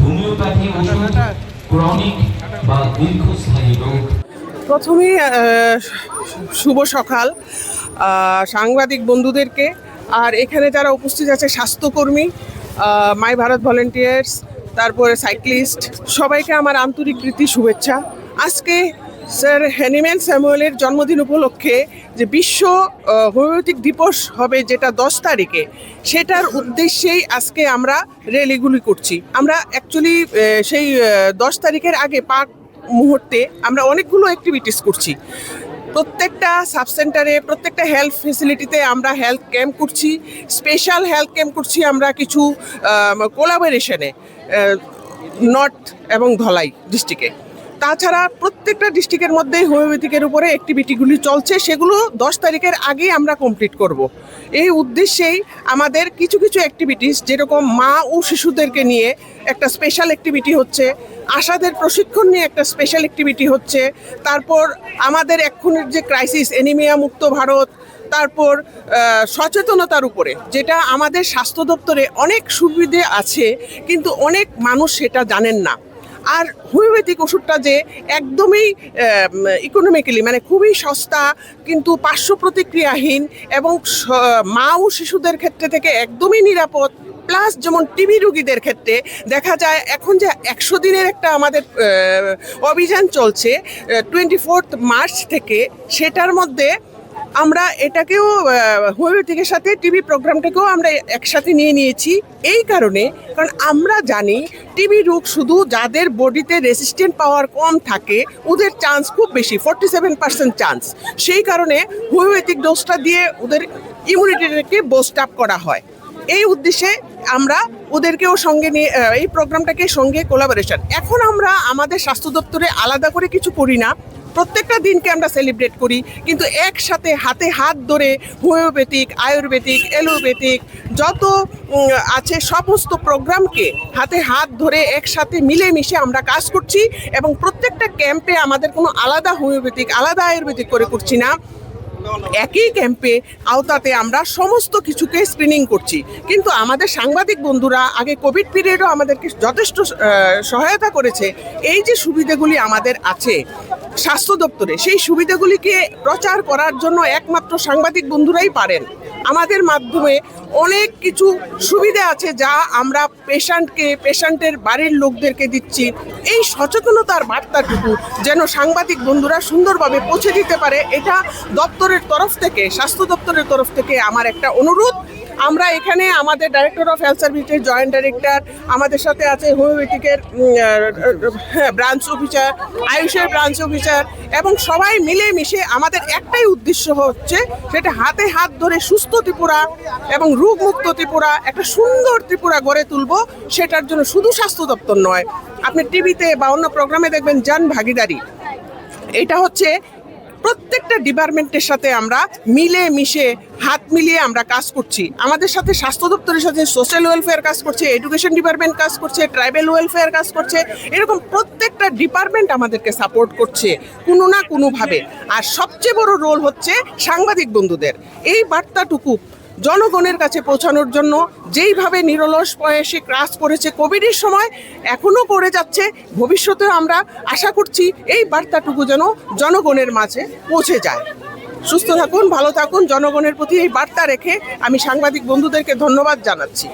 Homeopathy ওষুধ chronic বা দীর্ঘস্থায়ী রোগ। প্রথমেই শুভ সকাল সাংবাদিক বন্ধুদেরকে, আর এখানে যারা উপস্থিত আছে স্বাস্থ্যকর্মী, মাই ভারত ভলেন্টিয়ার্স, তারপরে সাইক্লিস্ট, সবাইকে আমার আন্তরিক প্রীতি শুভেচ্ছা। আজকে স্যার হ্যানিম্যান স্যামুয়েলের জন্মদিন উপলক্ষে যে বিশ্ব হোমিওপ্যাথিক দিবস হবে, যেটা 10 তারিখে, সেটার উদ্দেশ্যেই আজকে আমরা র্যালিগুলি করছি। আমরা অ্যাকচুয়ালি সেই 10 তারিখের আগে মুহূর্তে আমরা অনেকগুলো অ্যাক্টিভিটিস করছি। প্রত্যেকটা সাবসেন্টারে, প্রত্যেকটা হেলথ ফেসিলিটিতে আমরা হেলথ ক্যাম্প করছি, স্পেশাল হেলথ ক্যাম্প করছি আমরা কিছু কোলাবোরেশনে নর্থ এবং ধলাই ডিস্ট্রিক্টে। তাছাড়া প্রত্যেকটা ডিস্ট্রিক্টের মধ্যেই হোমিওপ্যাথিকের উপরে অ্যাক্টিভিটিগুলি চলছে, সেগুলো 10 তারিখের আগেই আমরা কমপ্লিট করব। এই উদ্দেশ্যেই আমাদের কিছু কিছু অ্যাক্টিভিটিস, যেরকম মা ও শিশুদেরকে নিয়ে একটা স্পেশাল অ্যাক্টিভিটি হচ্ছে, আশাদের প্রশিক্ষণ নিয়ে একটা স্পেশাল অ্যাক্টিভিটি হচ্ছে, তারপর আমাদের এক্ষুনির যে ক্রাইসিস অ্যানিমিয়া মুক্ত ভারত, তারপর সচেতনতার উপরে, যেটা আমাদের স্বাস্থ্য দপ্তরে অনেক সুবিধে আছে কিন্তু অনেক মানুষ সেটা জানেন না। আর হোমিওপ্যাথিক ওষুধটা যে একদমই ইকোনমিক্যালি, মানে খুবই সস্তা, কিন্তু পার্শ্ব প্রতিক্রিয়াহীন এবং মা ও শিশুদের ক্ষেত্রে থেকে একদমই নিরাপদ। প্লাস যেমন টিবি রোগীদের ক্ষেত্রে দেখা যায় এখন যে 100 দিনের একটা আমাদের অভিযান চলছে 24 মার্চ থেকে, সেটার মধ্যে আমরা এটাকেও হোমিওপ্যাথিকের সাথে টিবি প্রোগ্রামটাকেও আমরা একসাথে নিয়েছি। এই কারণ আমরা জানি টিবি রোগ শুধু যাদের বডিতে রেসিস্ট্যান্ট পাওয়ার কম থাকে ওদের চান্স খুব বেশি, 47% চান্স। সেই কারণে হোমিওপ্যাথিক ডোজটা দিয়ে ওদের ইমিউনিটিকে বুস্ট আপ করা হয়। এই উদ্দেশ্যে আমরা ওদেরকেও সঙ্গে নিয়ে এই প্রোগ্রামটাকে সঙ্গে কোলাবোরেশন। এখন আমরা আমাদের স্বাস্থ্য দপ্তরে আলাদা করে কিছু করি না, প্রত্যেকটা দিনকে আমরা সেলিব্রেট করি, কিন্তু একসাথে হাতে হাত ধরে হোমিওপ্যাথিক, আয়ুর্বেদিক, এলোপ্যাথিক যত আছে সমস্ত প্রোগ্রামকে হাতে হাত ধরে একসাথে মিলেমিশে আমরা কাজ করছি। এবং প্রত্যেকটা ক্যাম্পে আমাদের কোনো আলাদা হোমিওপ্যাথিক, আলাদা আয়ুর্বেদিক করে করছি না, একই ক্যাম্পে আওতাতে আমরা সমস্ত কিছুকে স্ক্রিনিং করছি। কিন্তু আমাদের সাংবাদিক বন্ধুরা আগে কোভিড পিরিয়ডও আমাদেরকে যথেষ্ট সহায়তা করেছে। এই যে সুবিধাগুলি আমাদের আছে স্বাস্থ্য দপ্তরে, সেই সুবিধাগুলিকে প্রচার করার জন্য একমাত্র সাংবাদিক বন্ধুরাই পারেন। আমাদের মাধ্যমে অনেক কিছু সুবিধা আছে যা আমরা পেশেন্টের বাড়ির লোকদেরকে দিচ্ছি। এই সচেতনতার বার্তাটুকু যেন সাংবাদিক বন্ধুরা সুন্দরভাবে পৌঁছে দিতে পারে, এটা দপ্তরের তরফ থেকে, স্বাস্থ্য দপ্তরের তরফ থেকে আমার একটা অনুরোধ। আমরা এখানে আমাদের ডাইরেক্টর অফ হেলথ সার্ভিসের জয়েন্ট ডাইরেক্টর, আমাদের সাথে আছে হোমিওপ্যাথিকের ব্রাঞ্চ অফিসার, আয়ুষের ব্রাঞ্চ অফিসার, এবং সবাই মিলেমিশে আমাদের একটাই উদ্দেশ্য হচ্ছে, সেটা হাতে হাত ধরে সুস্থ ত্রিপুরা এবং রোগমুক্ত ত্রিপুরা, একটা সুন্দর ত্রিপুরা গড়ে তুলব। সেটার জন্য শুধু স্বাস্থ্য দপ্তর নয়, আপনি টিভিতে বা অন্য প্রোগ্রামে দেখবেন জন ভাগিদারি। এটা হচ্ছে প্রত্যেকটা ডিপার্টমেন্টের সাথে আমরা মিলেমিশে হাত মিলিয়ে আমরা কাজ করছি। আমাদের সাথে স্বাস্থ্য দপ্তরের সাথে সোশ্যাল ওয়েলফেয়ার কাজ করছে, এডুকেশন ডিপার্টমেন্ট কাজ করছে, ট্রাইবাল ওয়েলফেয়ার কাজ করছে, এরকম প্রত্যেকটা ডিপার্টমেন্ট আমাদেরকে সাপোর্ট করছে কোনো না কোনোভাবে। আর সবচেয়ে বড় রোল হচ্ছে সাংবাদিক বন্ধুদের। এই বার্তাটুকু জনগণের কাছে পৌঁছানোর জন্য যেইভাবে নিরলস প্রয়াসে কাজ করেছে কোভিডের সময়, এখনও করে যাচ্ছে, ভবিষ্যতেও আমরা আশা করছি এই বার্তাটুকু যেন জনগণের মাঝে পৌঁছে যায়। সুস্থ থাকুন, ভালো থাকুন, জনগণের প্রতি এই বার্তা রেখে আমি সাংবাদিক বন্ধুদেরকে ধন্যবাদ জানাচ্ছি।